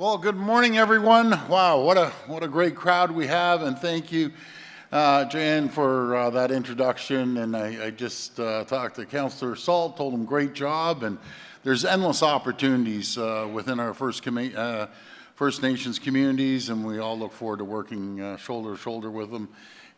Well, good morning, everyone. Wow, what a great crowd we have, and thank you, Jan, for that introduction. And I just talked to Councillor Salt, told him great job, and there's endless opportunities within our First Nations communities, and we all look forward to working shoulder to shoulder with them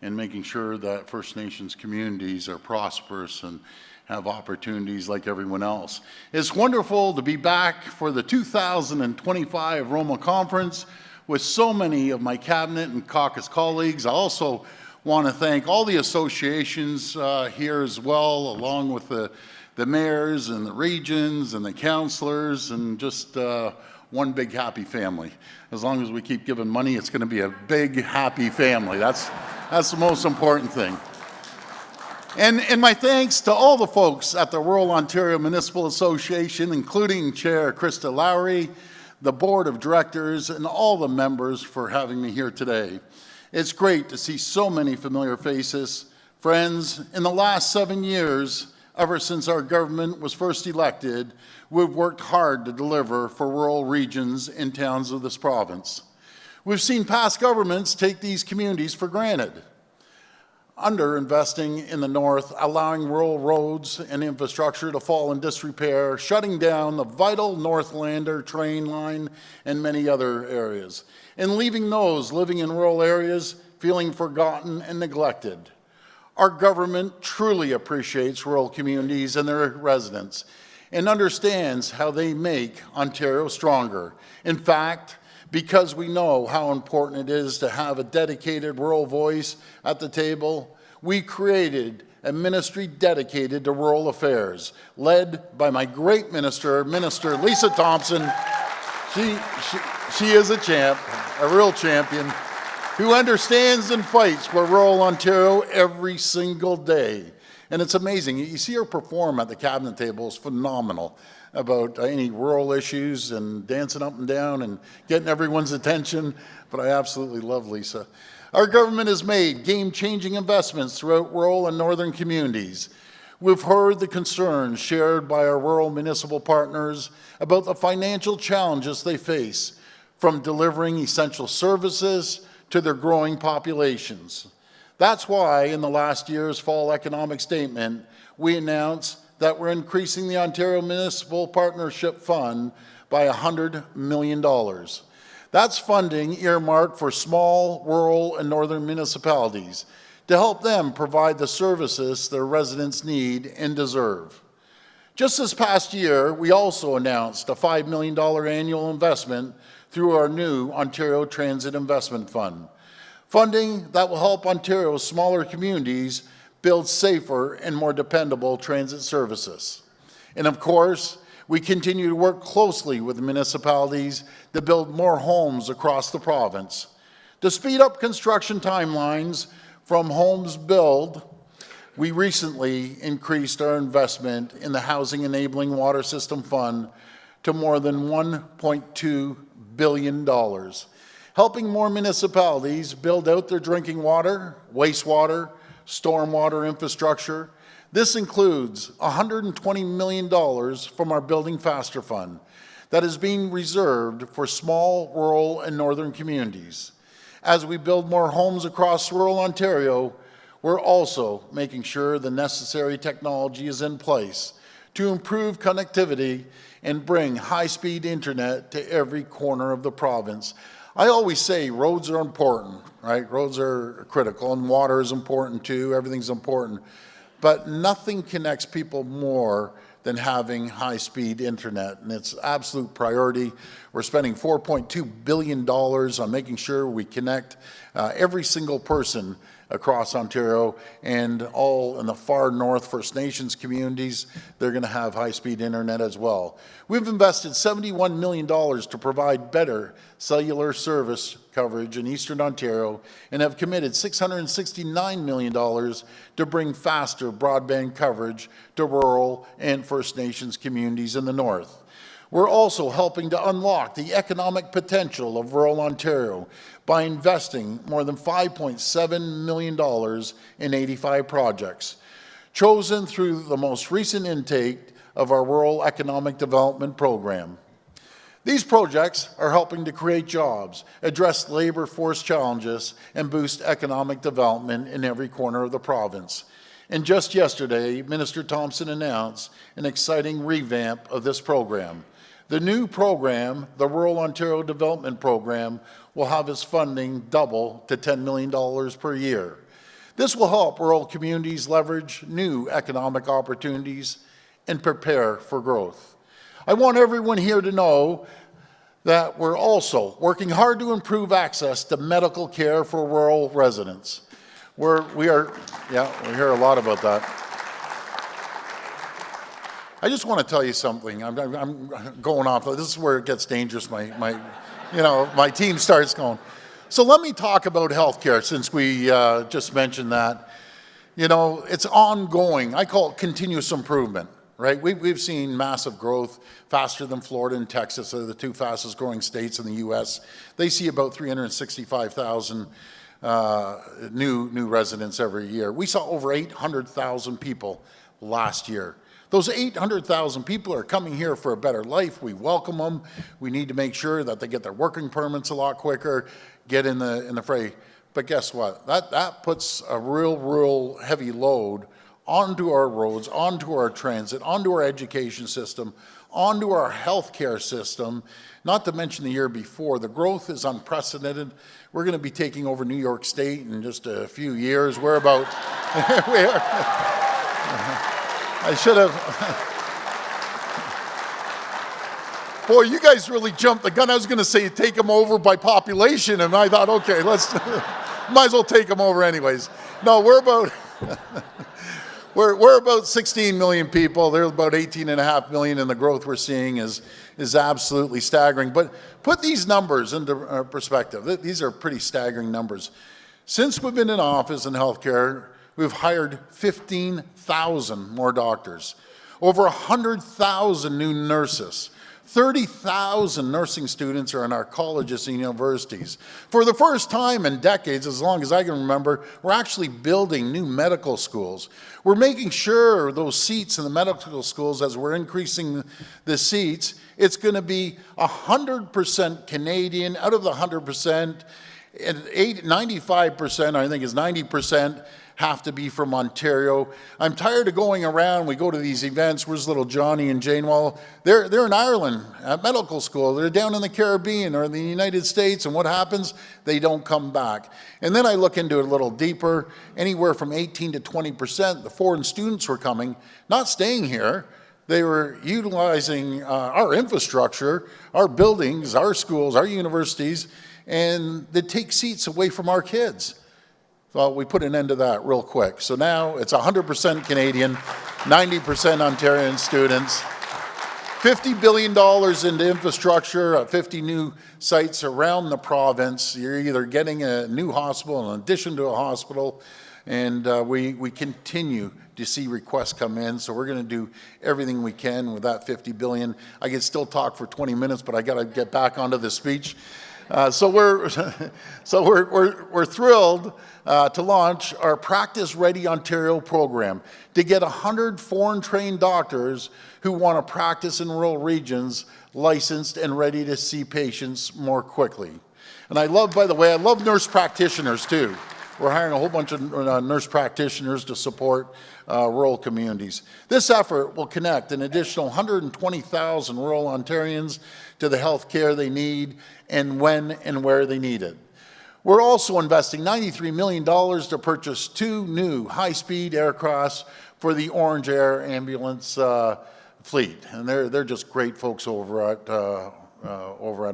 and making sure that First Nations communities are prosperous and have opportunities like everyone else. It's wonderful to be back for the 2025 ROMA conference with so many of my cabinet and caucus colleagues. I also want to thank all the associations here as well, along with the mayors and the regions and the councillors, and just one big happy family. As long as we keep giving money, it's going to be a big happy family. That's the most important thing. And my thanks to all the folks at the Rural Ontario Municipal Association, including Chair Krista Lowry, the Board of Directors, and all the members for having me here today. It's great to see so many familiar faces. Friends, in the last 7 years, ever since our government was first elected, we've worked hard to deliver for rural regions and towns of this province. We've seen past governments take these communities for granted, underinvesting in the north, allowing rural roads and infrastructure to fall in disrepair, shutting down the vital Northlander train line and many other areas, and leaving those living in rural areas feeling forgotten and neglected. Our government truly appreciates rural communities and their residents and understands how they make Ontario stronger. In fact, because we know how important it is to have a dedicated rural voice at the table, we created a ministry dedicated to rural affairs, led by my great minister, Minister Lisa Thompson. She is a champ, a real champion, who understands and fights for rural Ontario every single day. And it's amazing. You see her perform at the cabinet table is phenomenal about any rural issues and dancing up and down and getting everyone's attention, but I absolutely love Lisa. Our government has made game-changing investments throughout rural and northern communities. We've heard the concerns shared by our rural municipal partners about the financial challenges they face, from delivering essential services to their growing populations. That's why in the last year's fall economic statement, we announced that we're increasing the Ontario Municipal Partnership Fund by $100 million. That's funding earmarked for small, rural, and northern municipalities to help them provide the services their residents need and deserve. Just this past year, we also announced a $5 million annual investment through our new Ontario Transit Investment Fund, funding that will help Ontario's smaller communities build safer and more dependable transit services. And of course, we continue to work closely with municipalities to build more homes across the province. To speed up construction timelines from homes build, we recently increased our investment in the Housing Enabling Water System Fund to more than $1.2 billion, helping more municipalities build out their drinking water, wastewater, stormwater infrastructure. This includes $120 million from our Building Faster Fund that is being reserved for small, rural, and northern communities. As we build more homes across rural Ontario, we're also making sure the necessary technology is in place to improve connectivity and bring high-speed internet to every corner of the province. I always say roads are important, right? Roads are critical, and water is important too. Everything's important. But nothing connects people more than having high-speed internet, and it's absolute priority. We're spending $4.2 billion on making sure we connect every single person across Ontario, and all in the far north First Nations communities, they're going to have high-speed internet as well. We've invested $71 million to provide better cellular service coverage in Eastern Ontario and have committed $669 million to bring faster broadband coverage to rural and First Nations communities in the north. We're also helping to unlock the economic potential of rural Ontario by investing more than $5.7 million in 85 projects, chosen through the most recent intake of our Rural Economic Development Program. These projects are helping to create jobs, address labor force challenges, and boost economic development in every corner of the province. And just yesterday, Minister Thompson announced an exciting revamp of this program. The new program, the Rural Ontario Development Program, will have its funding double to $10 million per year. This will help rural communities leverage new economic opportunities and prepare for growth. I want everyone here to know that we're also working hard to improve access to medical care for rural residents. We hear a lot about that. I just want to tell you something. I'm going off. This is where it gets dangerous. My team starts going. So let me talk about healthcare since we just mentioned that. You know, it's ongoing. I call it continuous improvement. Right? We've seen massive growth, faster than Florida and Texas. They're the two fastest growing states in the U.S. They see about 365,000 new residents every year. We saw over 800,000 people last year. Those 800,000 people are coming here for a better life. We welcome them. We need to make sure that they get their working permits a lot quicker, get in the fray. But guess what? That puts a real heavy load onto our roads, onto our transit, onto our education system, onto our healthcare system, not to mention the year before. The growth is unprecedented. We're going to be taking over New York State in just a few years. We're about, I should have, boy, you guys really jumped the gun. I was going to say take them over by population, and I thought, okay, let's, might as well take them over anyways. No, we're about, We're about 16 million people. There's about 18.5 million, and the growth we're seeing is absolutely staggering. But put these numbers into perspective. These are pretty staggering numbers. Since we've been in office in healthcare, we've hired 15,000 more doctors, over 100,000 new nurses. 30,000 nursing students are in our colleges and universities. For the first time in decades, as long as I can remember, we're actually building new medical schools. We're making sure those seats in the medical schools, as we're increasing the seats, it's going to be 100% Canadian. Out of the 100%, 95%, I think is 90%, have to be from Ontario. I'm tired of going around. We go to these events. Where's little Johnny and Jane? Well, they're in Ireland at medical school. They're down in the Caribbean or in the United States, and what happens? They don't come back. And then I look into it a little deeper. Anywhere from 18 to 20%, the foreign students were coming, not staying here. They were utilizing our infrastructure, our buildings, our schools, our universities, and they take seats away from our kids. Well, we put an end to that real quick. So now it's 100% Canadian, 90% Ontarian students, $50 billion into infrastructure, 50 new sites around the province. You're either getting a new hospital in addition to a hospital, and we continue to see requests come in. So we're going to do everything we can with that $50 billion. I could still talk for 20 minutes, but I got to get back onto the speech. So we're thrilled to launch our Practice Ready Ontario program to get 100 foreign-trained doctors who want to practice in rural regions licensed and ready to see patients more quickly. And I love, by the way, I love nurse practitioners too. We're hiring a whole bunch of nurse practitioners to support rural communities. This effort will connect an additional 120,000 rural Ontarians to the health care they need and when and where they need it. We're also investing $93 million to purchase 2 new high-speed aircrafts for the Orange Air ambulance fleet. And they're just great folks over at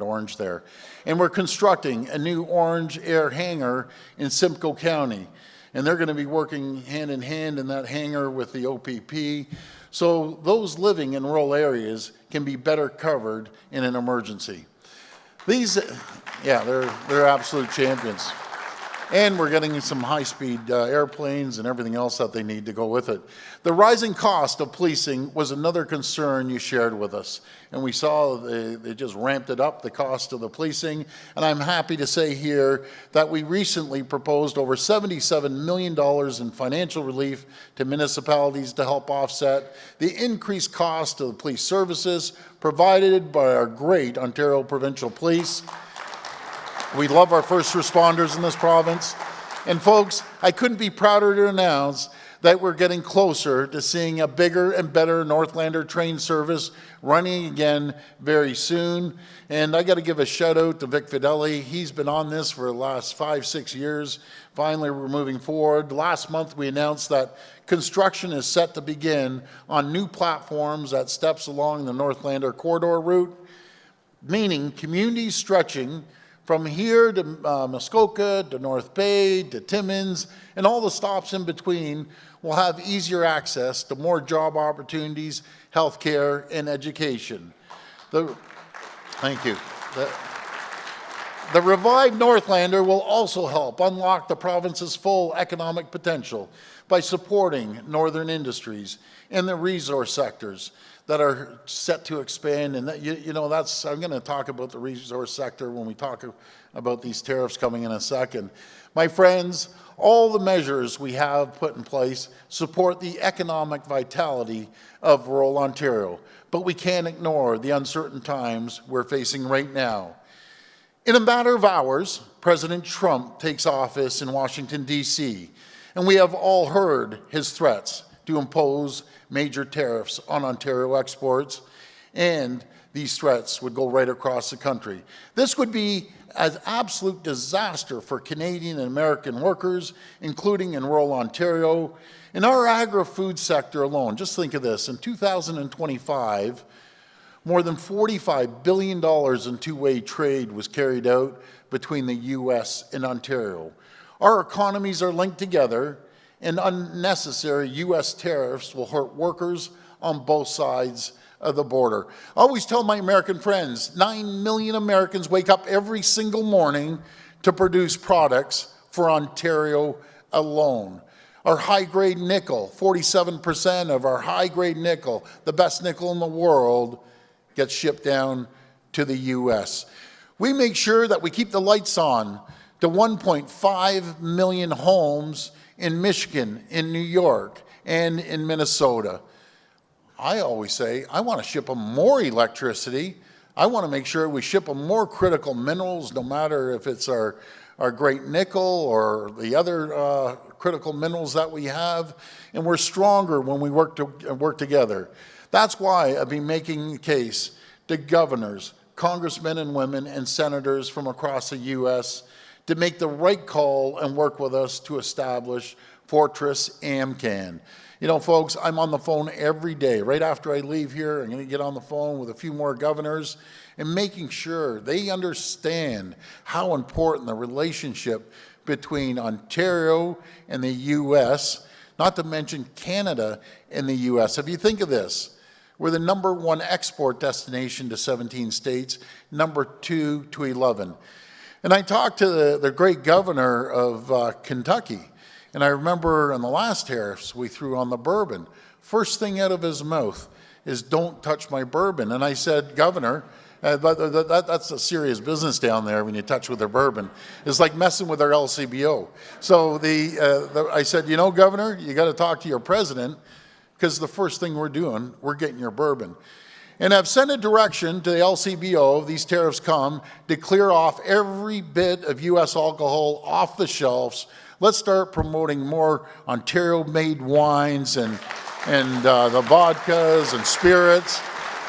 Orange there. And we're constructing a new Orange Air hangar in Simcoe County. And they're going to be working hand in hand in that hangar with the OPP. So those living in rural areas can be better covered in an emergency. These, yeah, they're absolute champions. And we're getting some high-speed airplanes and everything else that they need to go with it. The rising cost of policing was another concern you shared with us. And we saw they just ramped it up, the cost of the policing. And I'm happy to say here that we recently proposed over $77 million in financial relief to municipalities to help offset the increased cost of the police services provided by our great Ontario Provincial Police. We love our first responders in this province. And folks, I couldn't be prouder to announce that we're getting closer to seeing a bigger and better Northlander train service running again very soon. And I got to give a shout out to Vic Fidelli. He's been on this for the last 5-6 years. Finally, we're moving forward. Last month, we announced that construction is set to begin on new platforms at steps along the Northlander corridor route, meaning communities stretching from here to Muskoka, to North Bay, to Timmins, and all the stops in between will have easier access to more job opportunities, healthcare, and education. Thank you. The revived Northlander will also help unlock the province's full economic potential by supporting northern industries and the resource sectors that are set to expand. And that, I'm going to talk about the resource sector when we talk about these tariffs coming in a second. My friends, all the measures we have put in place support the economic vitality of rural Ontario, but we can't ignore the uncertain times we're facing right now. In a matter of hours, President Trump takes office in Washington, D.C., and we have all heard his threats to impose major tariffs on Ontario exports, and these threats would go right across the country. This would be an absolute disaster for Canadian and American workers, including in rural Ontario. In our agri-food sector alone, just think of this, in 2025, more than $45 billion in two-way trade was carried out between the U.S. and Ontario. Our economies are linked together, and unnecessary U.S. tariffs will hurt workers on both sides of the border. I always tell my American friends, 9 million Americans wake up every single morning to produce products for Ontario alone. Our high-grade nickel, 47% of our high-grade nickel, the best nickel in the world, gets shipped down to the U.S. We make sure that we keep the lights on to 1.5 million homes in Michigan, in New York, and in Minnesota. I always say, I want to ship them more electricity. I want to make sure we ship them more critical minerals, no matter if it's our great nickel or the other critical minerals that we have. And we're stronger when we work together. That's why I've been making the case to governors, congressmen and women, and senators from across the U.S. to make the right call and work with us to establish Fortress AMCAN. You know, folks, I'm on the phone every day. Right after I leave here, I'm going to get on the phone with a few more governors and making sure they understand how important the relationship between Ontario and the U.S., not to mention Canada and the U.S. If you think of this, we're the #1 export destination to 17 states, #2 to 11. And I talked to the great governor of Kentucky, and I remember in the last tariffs we threw on the bourbon. First thing out of his mouth is, "Don't touch my bourbon." And I said, "Governor, that's a serious business down there when you touch with their bourbon. It's like messing with our LCBO." So I said, "You know, Governor, you got to talk to your president, because the first thing we're doing, we're getting your bourbon." And I've sent a direction to the LCBO, these tariffs come, to clear off every bit of U.S. alcohol off the shelves. Let's start promoting more Ontario-made wines and the vodkas and spirits.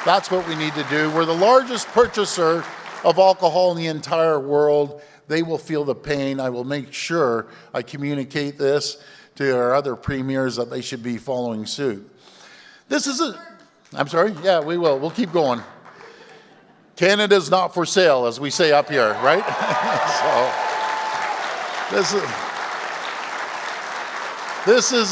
That's what we need to do. We're the largest purchaser of alcohol in the entire world. They will feel the pain. I will make sure I communicate this to our other premiers that they should be following suit. I'm sorry? Yeah, we will. We'll keep going. Canada's not for sale, as we say up here, right? So this is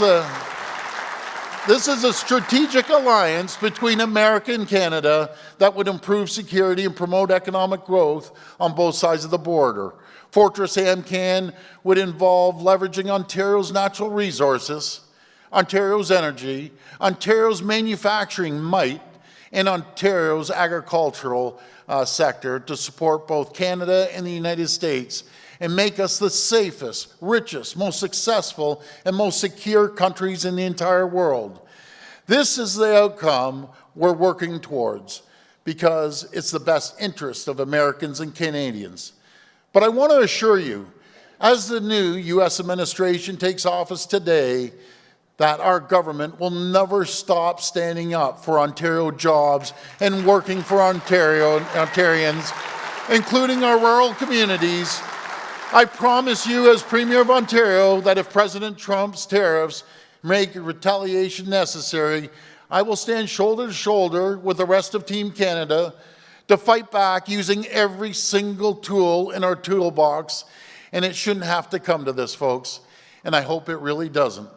a strategic alliance between America and Canada that would improve security and promote economic growth on both sides of the border. Fortress AMCAN would involve leveraging Ontario's natural resources, Ontario's energy, Ontario's manufacturing might, and Ontario's agricultural sector to support both Canada and the United States and make us the safest, richest, most successful, and most secure countries in the entire world. This is the outcome we're working towards. because it's the best interest of Americans and Canadians. But I want to assure you, as the new U.S. administration takes office today, that our government will never stop standing up for Ontario jobs and working for Ontarians, including our rural communities. I promise you, as Premier of Ontario, that if President Trump's tariffs make retaliation necessary, I will stand shoulder to shoulder with the rest of Team Canada to fight back using every single tool in our toolbox. And it shouldn't have to come to this, folks, and I hope it really doesn't.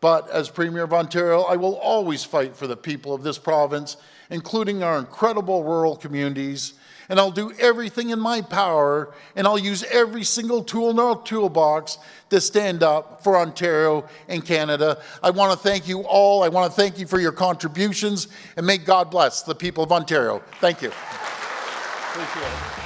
But as Premier of Ontario, I will always fight for the people of this province, including our incredible rural communities, and I'll do everything in my power, and I'll use every single tool in our toolbox to stand up for Ontario and Canada. I want to thank you all. I want to thank you for your contributions, and may God bless the people of Ontario. Thank you. Appreciate it.